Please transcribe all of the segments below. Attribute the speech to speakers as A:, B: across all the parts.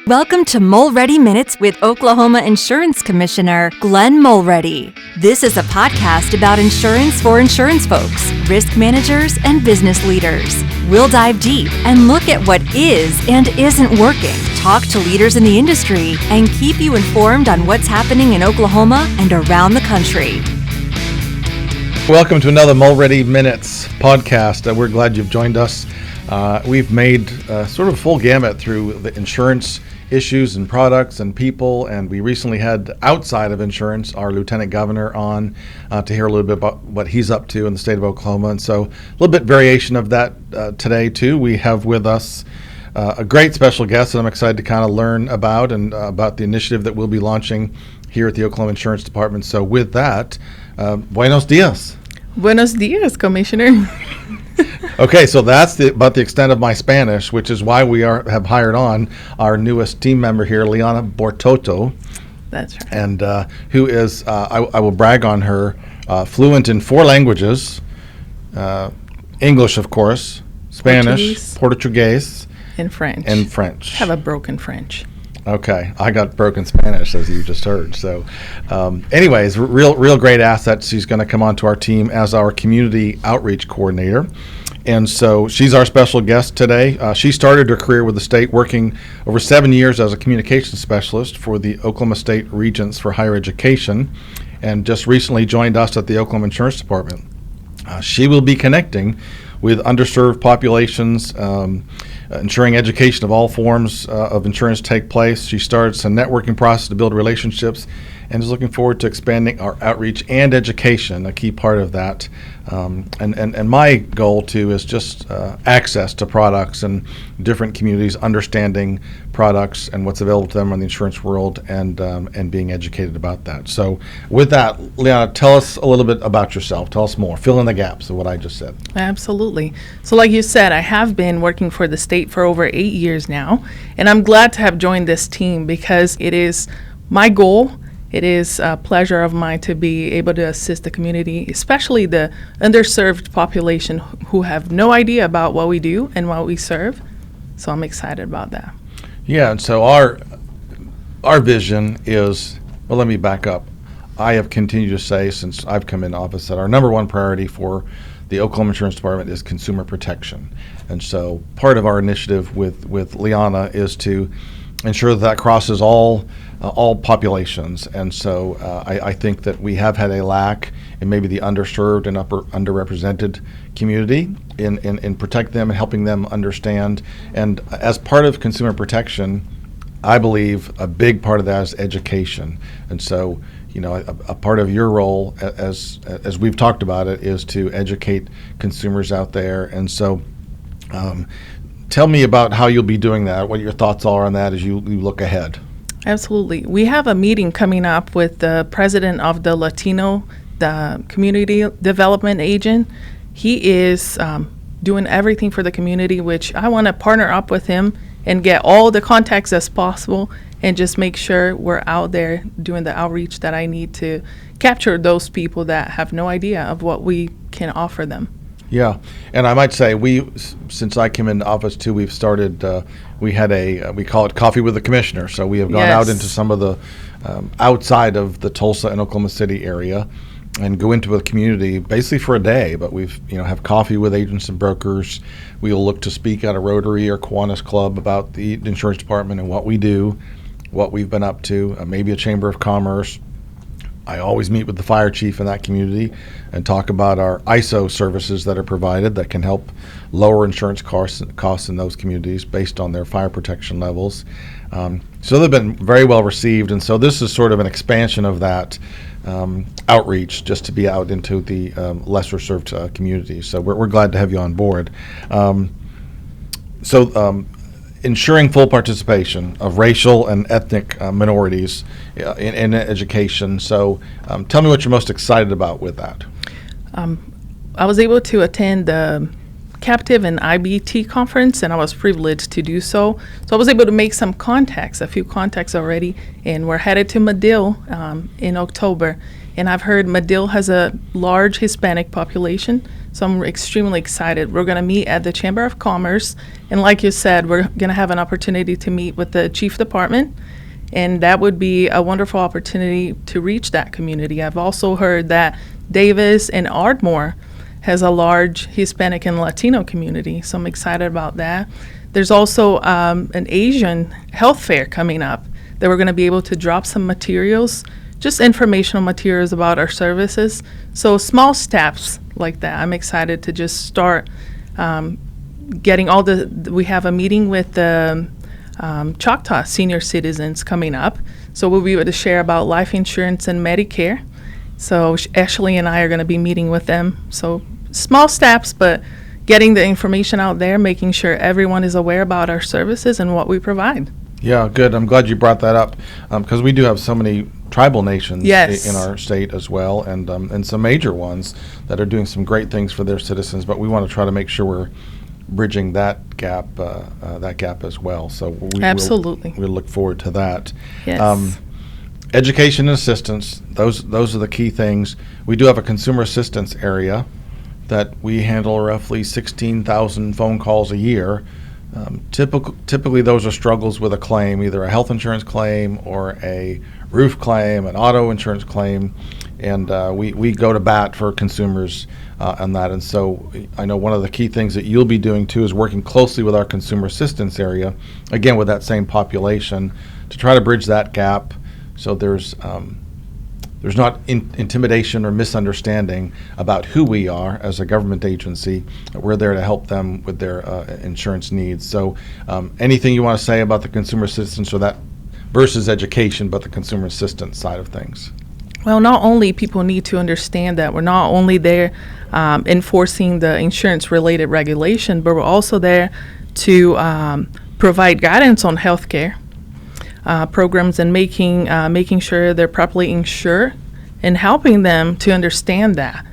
A: Welcome to Mulready Minutes with Oklahoma Insurance Commissioner Glenn Mulready. This is a podcast about insurance for insurance folks, risk managers, and business leaders. We'll dive deep and look at what is and isn't working, talk to leaders in the industry, and keep you informed on what's happening in Oklahoma and around the country.
B: Welcome to another Mulready Minutes podcast. We're glad you've joined us. We've made sort of a full gamut through the insurance issues and products and people, and we recently had, outside of insurance, our Lieutenant Governor on to hear a little bit about what he's up to in the state of Oklahoma. And so a little bit variation of that today too. We have with us a great special guest that I'm excited to kind of learn about and about the initiative that we'll be launching here at the Oklahoma Insurance Department. So with that, buenos dias.
C: Buenos dias, Commissioner.
B: Okay, so that's about the extent of my Spanish, which is why we have hired on our newest team member here, Liana Bortoto.
C: That's right.
B: And who is, I will brag on her, fluent in 4 languages, English, of course, Spanish, Portuguese,
C: and French.
B: I
C: have a broken French.
B: Okay, I got broken Spanish, as you just heard. So anyways, real great asset. She's going to come onto our team as our community outreach coordinator. And so she's our special guest today. She started her career with the state working over 7 years as a communications specialist for the Oklahoma State Regents for higher education, and just recently joined us at the Oklahoma Insurance Department. She will be connecting with underserved populations, ensuring education of all forms of insurance take place. She starts a networking process to build relationships and is looking forward to expanding our outreach and education, a key part of that. And my goal too is just access to products and different communities, understanding products and what's available to them in the insurance world, and being educated about that. So with that, Liana, tell us a little bit about yourself. Tell us more. Fill in the gaps of what I just said.
C: Absolutely. So like you said, I have been working for the state for over 8 years now, and I'm glad to have joined this team because it is my goal. It is a pleasure of mine to be able to assist the community, especially the underserved population who have no idea about what we do and what we serve. So I'm excited about that.
B: Yeah, and so our vision is, well, let me back up. I have continued to say since I've come into office that our number one priority for the Oklahoma Insurance Department is consumer protection. And so part of our initiative with Liana is to ensure that crosses all populations. And so I think that we have had a lack in maybe the underserved and underrepresented community in protect them and helping them understand. And as part of consumer protection, I believe a big part of that is education. And so, you know, a part of your role, as we've talked about it, is to educate consumers out there. And so tell me about how you'll be doing that, what your thoughts are on that as you look ahead.
C: Absolutely. We have a meeting coming up with the president of the the community development agent. He is doing everything for the community, which I want to partner up with him and get all the contacts as possible and just make sure we're out there doing the outreach that I need to capture those people that have no idea of what we can offer them.
B: Yeah, and I might say since I came into office too, we've started, we call it Coffee with the Commissioner. So we have gone out into some of the outside of the Tulsa and Oklahoma City area and go into a community basically for a day, but we've, have coffee with agents and brokers. We will look to speak at a Rotary or Kiwanis Club about the insurance department and what we do, what we've been up to, maybe a Chamber of Commerce. I always meet with the fire chief in that community and talk about our ISO services that are provided that can help lower insurance costs in those communities based on their fire protection levels. So they've been very well received, and so this is sort of an expansion of that outreach, just to be out into the lesser served communities. So we're glad to have you on board. Ensuring full participation of racial and ethnic minorities in education. So tell me what you're most excited about with that.
C: I was able to attend the Captive and IBT conference, and I was privileged to do so. So I was able to make some contacts, a few contacts already, and we're headed to Medill in October. And I've heard Medill has a large Hispanic population, So I'm extremely excited. We're going to meet at the Chamber of Commerce. And like you said, we're going to have an opportunity to meet with the Chief Department. And that would be a wonderful opportunity to reach that community. I've also heard that Davis and Ardmore has a large Hispanic and Latino community. So I'm excited about that. There's also an Asian health fair coming up that we're going to be able to drop some materials, just informational materials about our services. So small steps like that. I'm excited to just start getting we have a meeting with the Choctaw senior citizens coming up. So we'll be able to share about life insurance and Medicare. So Ashley and I are going to be meeting with them. So small steps, but getting the information out there, making sure everyone is aware about our services and what we provide.
B: Yeah, good. I'm glad you brought that up because we do have so many tribal nations in our state as well, and some major ones that are doing some great things for their citizens. But we want to try to make sure we're bridging that gap as well. So
C: Absolutely,
B: we'll look forward to that.
C: Yes.
B: Education and assistance; those are the key things. We do have a consumer assistance area that we handle roughly 16,000 phone calls a year. Typically, those are struggles with a claim, either a health insurance claim or a roof claim, an auto insurance claim, and we go to bat for consumers on that. And so I know one of the key things that you'll be doing too is working closely with our consumer assistance area, again with that same population, to try to bridge that gap so there's not intimidation or misunderstanding about who we are as a government agency. We're there to help them with their insurance needs. So anything you want to say about the consumer assistance or that versus education, but the consumer assistance side of things?
C: Well, not only people need to understand that we're not only there enforcing the insurance-related regulation, but we're also there to provide guidance on healthcare programs and making sure they're properly insured and helping them to understand that.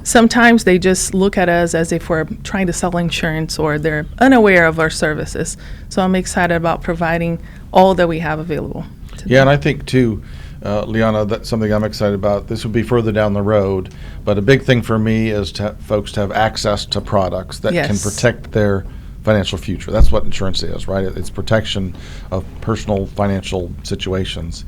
C: Sometimes they just look at us as if we're trying to sell insurance or they're unaware of our services. So I'm excited about providing all that we have available to them.
B: And I think too, Liana, that's something I'm excited about. This would be further down the road, but a big thing for me is folks to have access to products that can protect their financial future. That's what insurance is, right? It's protection of personal financial situations.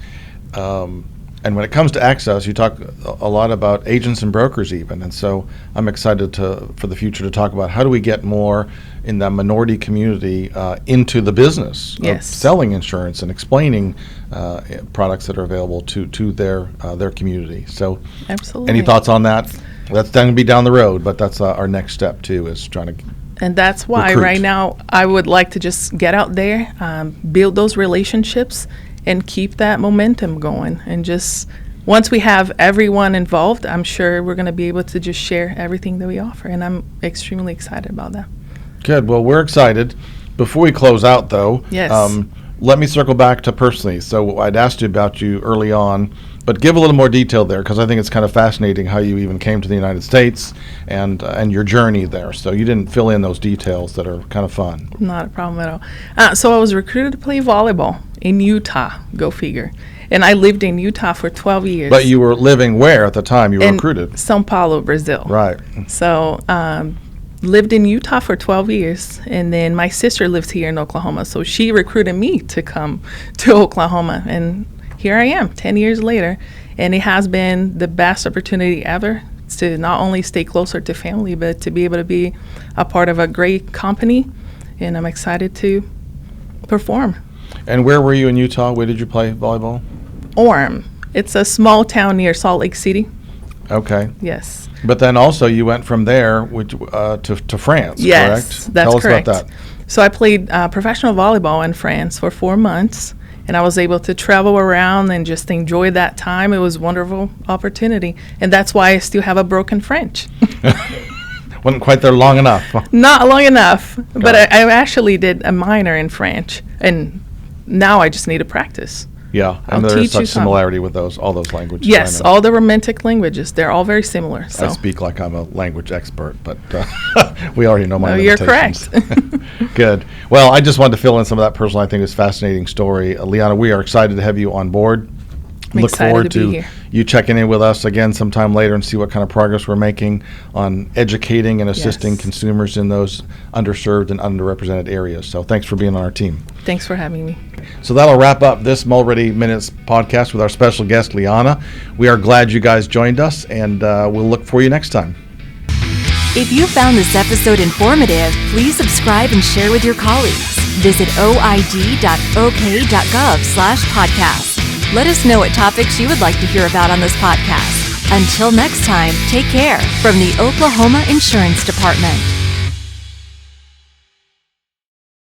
B: And when it comes to access, you talk a lot about agents and brokers even. And so I'm excited for the future to talk about how do we get more in the minority community into the business of selling insurance and explaining products that are available to their community. So
C: absolutely.
B: Any thoughts on that? That's going to be down the road, but that's our next step too, is trying to
C: And that's why right now I would like to just get out there, build those relationships, and keep that momentum going. And just once we have everyone involved, I'm sure we're going to be able to just share everything that we offer. And I'm extremely excited about that.
B: Good. Well, we're excited. Before we close out, though, let me circle back to personally. So I'd asked you about you early on, but give a little more detail there, because I think it's kind of fascinating how you even came to the United States and your journey there. So you didn't fill in those details that are kind of fun.
C: Not a problem at all. So I was recruited to play volleyball in Utah, go figure. And I lived in Utah for 12 years.
B: But you were living where at the time you were recruited?
C: São Paulo, Brazil.
B: Right.
C: So lived in Utah for 12 years. And then my sister lives here in Oklahoma. So she recruited me to come to Oklahoma. And here I am 10 years later, and it has been the best opportunity ever to not only stay closer to family, but to be able to be a part of a great company, and I'm excited to perform.
B: And where were you in Utah? Where did you play volleyball?
C: Orem. It's a small town near Salt Lake City.
B: Okay.
C: Yes.
B: But then also you went from there to France,
C: yes,
B: correct?
C: That's
B: Tell us
C: correct.
B: about that.
C: So I played professional volleyball in France for 4 months. And I was able to travel around and just enjoy that time. It was a wonderful opportunity. And that's why I still have a broken French.
B: Wasn't quite there long enough.
C: Not long enough. But I actually did a minor in French. And now I just need to practice.
B: Yeah, and there's such similarity with all those languages.
C: Yes, all the Romantic languages. They're all very similar. So.
B: I speak like I'm a language expert, but we already know my
C: You're
B: limitations.
C: correct.
B: Good. Well, I just wanted to fill in some of that personal, I think, is fascinating story. Liana, we are excited to have you on board. Look
C: excited
B: forward
C: to be
B: to
C: here.
B: you checking in with us again sometime later and see what kind of progress we're making on educating and assisting
C: Yes.
B: consumers in those underserved and underrepresented areas. So thanks for being on our team.
C: Thanks for having me.
B: So that'll wrap up this Mulready Minutes podcast with our special guest, Liana. We are glad you guys joined us, and we'll look for you next time.
A: If you found this episode informative, please subscribe and share with your colleagues. Visit oid.ok.gov/podcast. Let us know what topics you would like to hear about on this podcast. Until next time, take care from the Oklahoma Insurance Department.